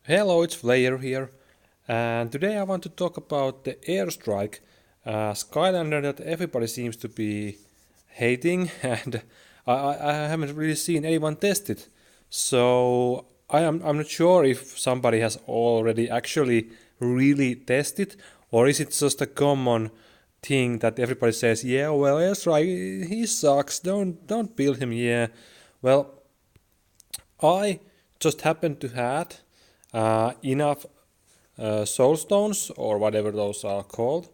Hello, it's Flayer here, and today I want to talk about the airstrike Skylander that everybody seems to be hating, and I haven't really seen anyone test it. So I'm not sure if somebody has already actually really tested, or is it just a common thing that everybody says, yeah, well, airstrike he sucks, don't build him, yeah. Well, I just happened to have enough soul stones or whatever those are called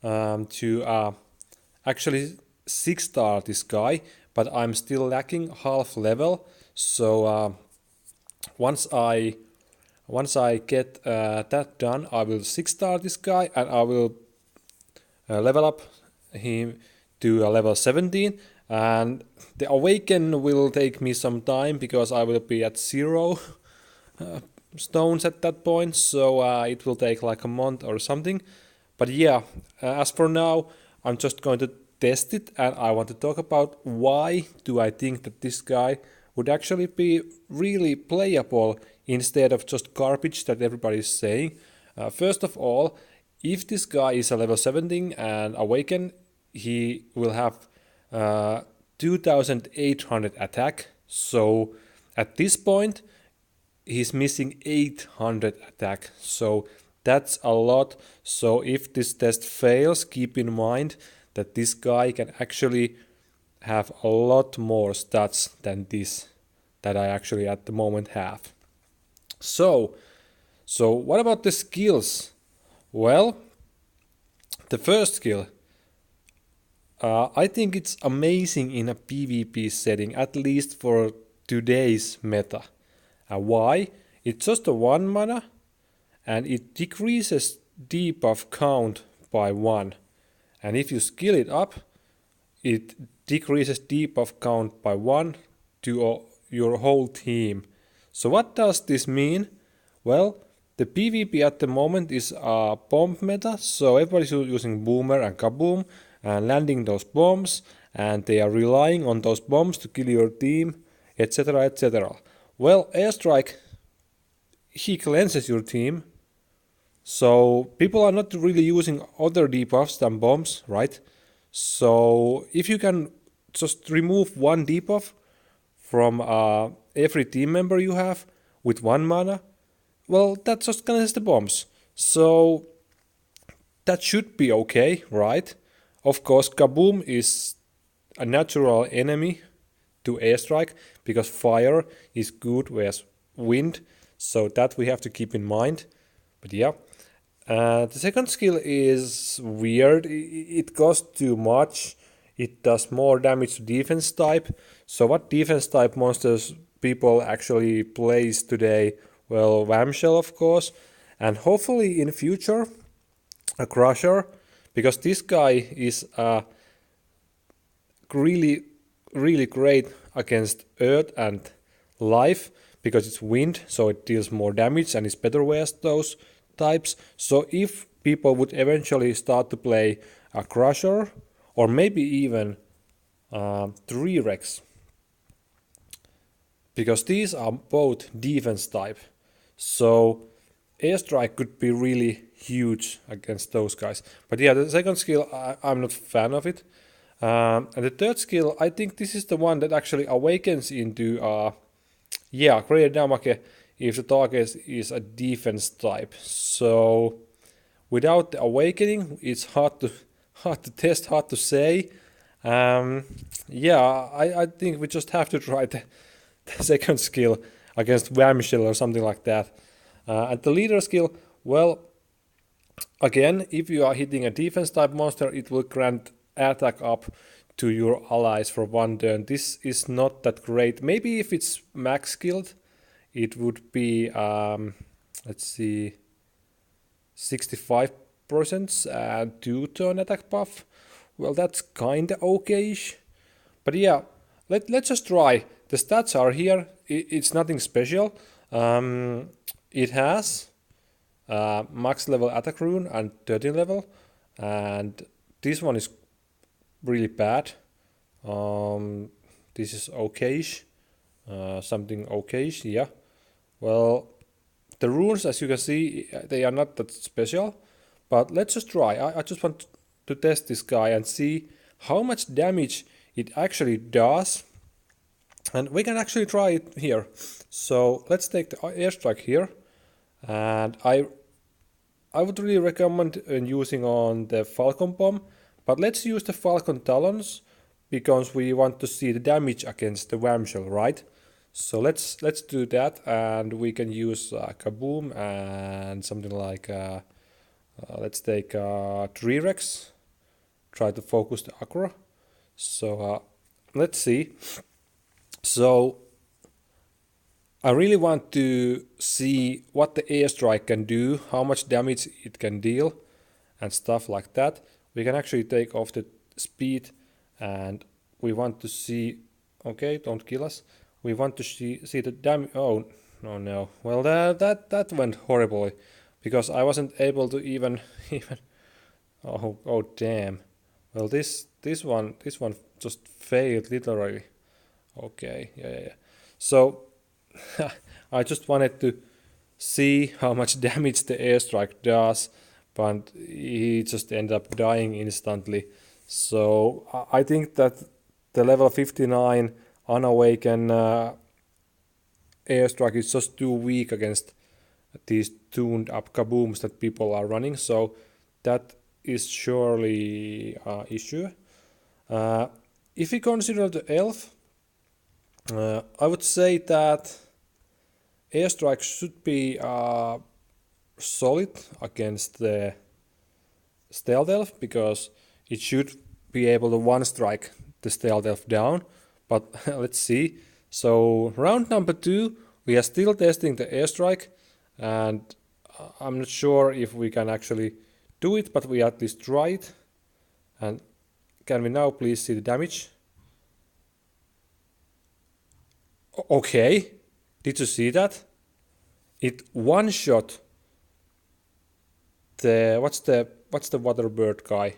to actually 6-star this guy, but I'm still lacking half level. So once I once I get that done, I will 6-star this guy and I will level up him to a level 17. And the awaken will take me some time because I will be at 0 stones at that point, so it will take like a month or something. But yeah, as for now, I'm just going to test it, and I want to talk about why do I think that this guy would actually be really playable instead of just garbage that everybody is saying. First of all, if this guy is a level 17 and awaken, he will have 2800 attack. So at this point, he's missing 800 attack. So that's a lot. So if this test fails, keep in mind that this guy can actually have a lot more stats than this that I actually at the moment have. So, so what about the skills? Well, the first skill, I think it's amazing in a PvP setting, at least for today's meta. Why? It's just a 1 mana and it decreases debuff count by 1. And if you skill it up, it decreases debuff count by 1 to your whole team. So what does this mean? Well, the PvP at the moment is a bomb meta, so everybody's using Boomer and Kaboom and landing those bombs, and they are relying on those bombs to kill your team, etc. etc. Well, Airstrike, he cleanses your team, so people are not really using other debuffs than bombs, right? So if you can just remove one debuff from every team member you have with 1 mana, well, that just cleanses the bombs. So that should be okay, right? Of course, Kaboom is a natural enemy to airstrike because fire is good whereas wind, so that we have to keep in mind. But yeah, the second skill is weird. It costs too much. It does more damage to defense type. So what defense type monsters people actually plays today? Well, Whamshell of course, and hopefully in future a Crusher, because this guy is really really great against earth and life because it's wind, so it deals more damage and is better with those types. So if people would eventually start to play a crusher or maybe even 3 Rex, because these are both defense type, so airstrike could be really huge against those guys. But yeah, the second skill, I'm not a fan of it. And the third skill, I think this is the one that actually awakens into, yeah, greater damage if the target is a defense type. So without the awakening, it's hard to test, hard to say. Yeah, I think we just have to try the second skill against Whamshell or something like that. And the leader skill, well, again, if you are hitting a defense type monster, it will grant attack up to your allies for 1 turn. This is not that great. Maybe if it's max skilled, it would be, let's see, 65% and 2-turn attack buff. Well, that's kinda okayish. But yeah, let's just try. The stats are here. It's nothing special. It has max level attack rune and 13 level, and this one is really bad. This is okayish, something okayish, yeah. Well, The runes, as you can see, they are not that special, but let's just try. I just want to test this guy and see how much damage it actually does. And we can actually try it here. So let's take the airstrike here, and I would really recommend using on the Falcon Bomb, but let's use the Falcon Talons because we want to see the damage against the Worm Shell, right? So let's do that, and we can use Kaboom and something like let's take T-Rex, try to focus the aggro. So let's see. So I really want to see what the airstrike can do, how much damage it can deal, and stuff like that. We can actually take off the speed, and we want to see. Okay, don't kill us. We want to see the damage. Oh no! Well, that went horribly, because I wasn't able to even. Oh damn! Well, this one just failed literally. Okay, yeah. So I just wanted to see how much damage the airstrike does, but he just ended up dying instantly. So I think that the level 59 unawakened airstrike is just too weak against these tuned up kabooms that people are running. So that is surely an issue. If we consider the elf, I would say that airstrike should be solid against the stealth elf, because it should be able to one strike the stealth elf down. But let's see. So round number 2, we are still testing the airstrike, and I'm not sure if we can actually do it, but we at least try it. And can we now please see the damage? Okay, did you see that? It one shot the what's the water bird guy?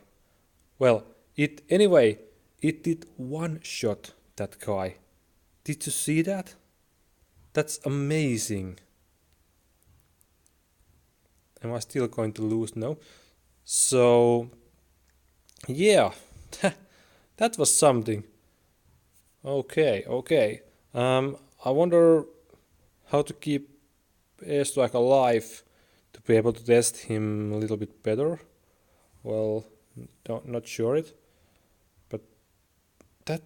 Well, it did one shot that guy. Did you see that? That's amazing. Am I still going to lose? No. So yeah, that was something. Okay. I wonder how to keep airstrike alive to be able to test him a little bit better. Well, not sure it, but that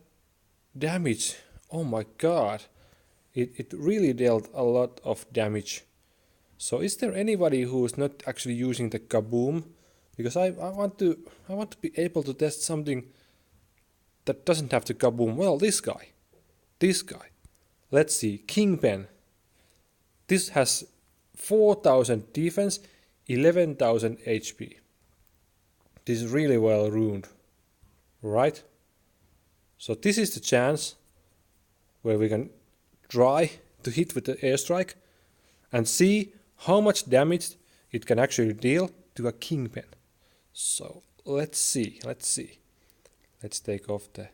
damage, oh my god, it really dealt a lot of damage. So is there anybody who is not actually using the kaboom? Because I want to be able to test something that doesn't have the kaboom. Well, this guy. Let's see, Kingpin. This has 4,000 defense, 11,000 HP. This is really well ruined, right? So this is the chance where we can try to hit with the airstrike and see how much damage it can actually deal to a Kingpin. So let's see. Let's take off the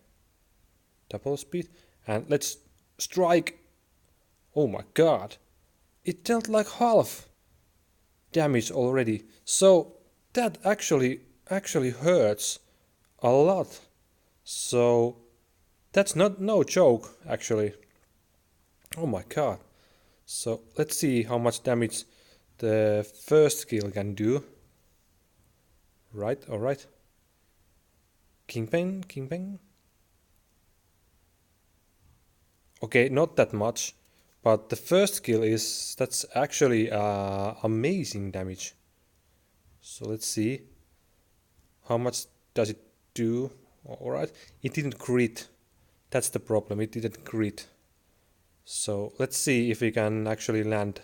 double speed and let's strike. Oh my god, it dealt like half damage already. So that actually hurts a lot. So that's no joke actually. Oh my god. So let's see how much damage the first skill can do. Right, alright. Kingpin. Okay, not that much, but the first skill that's actually amazing damage. So let's see how much does it do. Alright, it didn't crit. That's the problem, it didn't crit. So let's see if we can actually land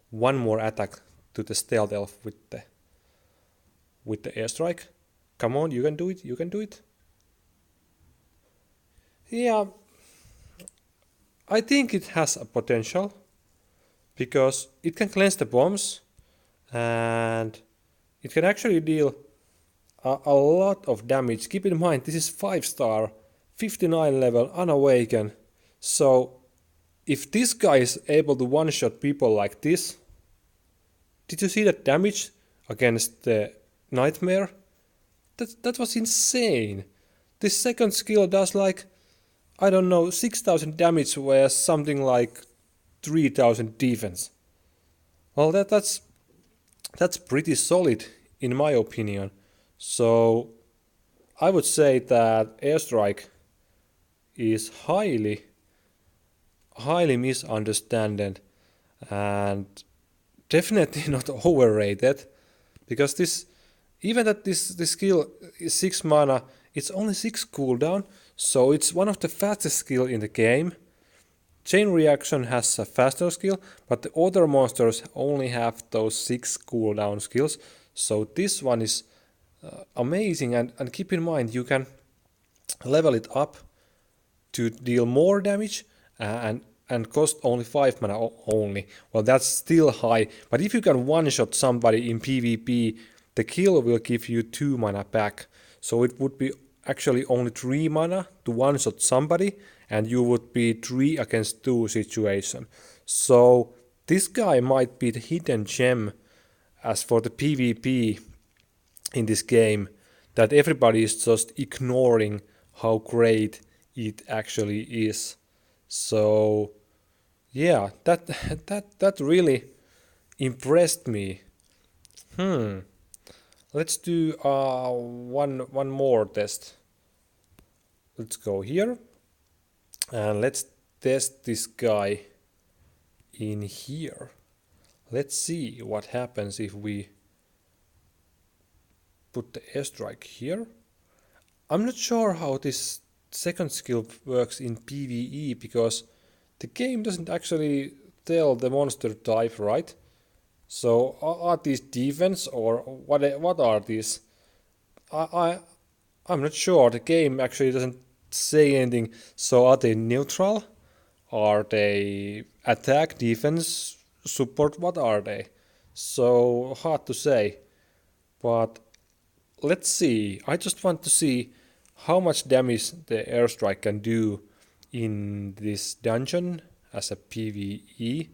one more attack to the stealth elf with the airstrike. Come on, you can do it. Yeah, I think it has a potential because it can cleanse the bombs and it can actually deal a lot of damage. Keep in mind, this is 5-star, 59 level, unawakened. So if this guy is able to one-shot people like this, did you see that damage against the Nightmare? That was insane. This second skill does like, I don't know, 6,000 damage whereas something like 3,000 defense. Well, that's pretty solid in my opinion. So I would say that Airstrike is highly misunderstood and definitely not overrated, because this, even that this skill is 6 mana, it's only 6 cooldown, so it's one of the fastest skill in the game. Chain Reaction has a faster skill, but the other monsters only have those 6 cooldown skills, so this one is amazing. And keep in mind, you can level it up to deal more damage and cost only 5 mana only. Well, that's still high, but if you can one-shot somebody in PvP, the kill will give you 2 mana back. So it would be actually only 3 mana to one-shot somebody, and you would be 3 against 2 situation. So this guy might be the hidden gem as for the PvP in this game, that everybody is just ignoring how great it actually is. So yeah, that really impressed me. Let's do one more test. Let's go here and let's test this guy in here. Let's see what happens if we put the airstrike here. I'm not sure how this second skill works in PvE, because the game doesn't actually tell the monster type, right? So are these defense or what are these? I'm not sure. The game actually doesn't say anything. So are they neutral? Are they attack, defense, support? What are they? So hard to say. But let's see. I just want to see how much damage the airstrike can do in this dungeon as a PvE.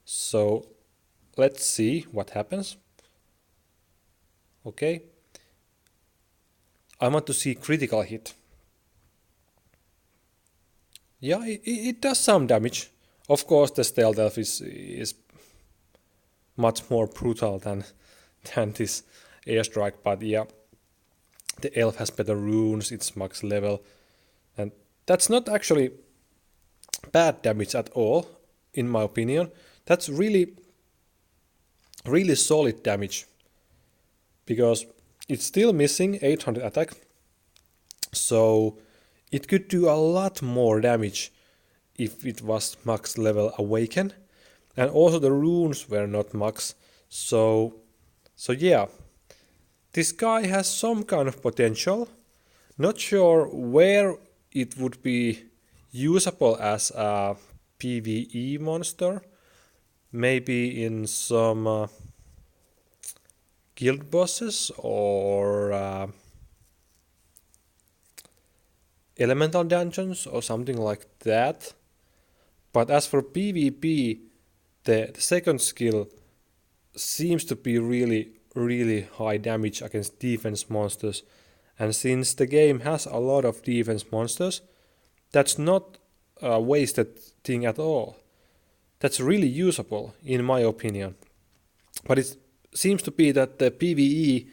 So let's see what happens. Okay. I want to see critical hit. Yeah, it does some damage. Of course, the stealth elf is much more brutal than this airstrike, but yeah, the elf has better runes, it's max level, and that's not actually bad damage at all, in my opinion. That's really solid damage, because it's still missing 800 attack, so it could do a lot more damage if it was max level awaken, and also the runes were not max, so yeah, this guy has some kind of potential. Not sure where it would be usable as a PvE monster. Maybe in some guild bosses or elemental dungeons or something like that. But as for PvP, the second skill seems to be really high damage against defense monsters, and since the game has a lot of defense monsters, that's not a wasted thing at all. That's really usable in my opinion. But it seems to be that the PvE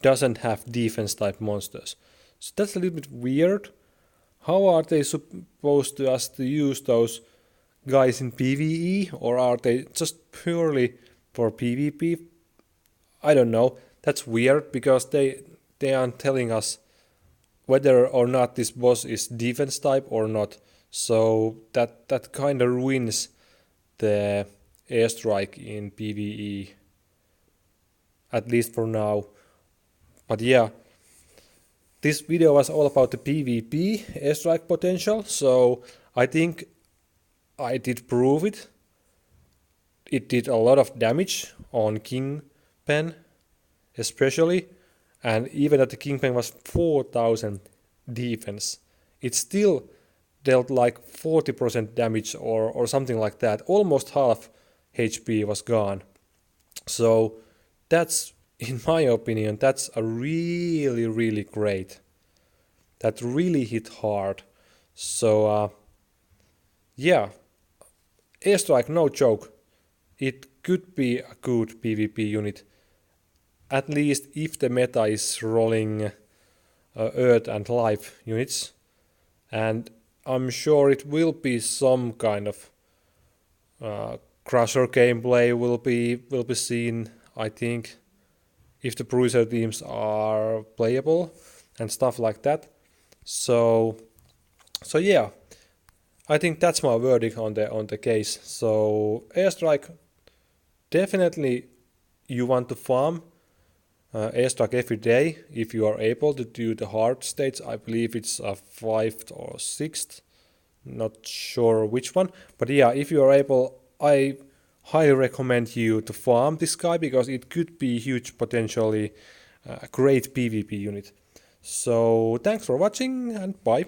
doesn't have defense type monsters, so that's a little bit weird. How are they supposed to us to use those guys in PvE, or are they just purely for PvP? I don't know. That's weird, because they aren't telling us whether or not this boss is defense type or not. So that kind of ruins the airstrike in PvE, at least for now. But yeah, this video was all about the PvP airstrike potential, so I think I did prove it. It did a lot of damage on Kingpen especially, and even that the Kingpen was 4000 defense, it still dealt like 40% damage or something like that. Almost half HP was gone. So that's, in my opinion, that's a really, really great. That really hit hard. So yeah, airstrike, no joke. It could be a good PvP unit, at least if the meta is rolling Earth and Life units, and I'm sure it will be some kind of Crusher gameplay will be seen. I think if the bruiser teams are playable and stuff like that. So yeah, I think that's my verdict on the case. So airstrike, definitely you want to farm airstrike every day if you are able to do the hard states. I believe it's a 5th or 6th, not sure which one, but yeah, if you are able, I highly recommend you to farm this guy because it could be huge, potentially a great PvP unit. So thanks for watching and bye.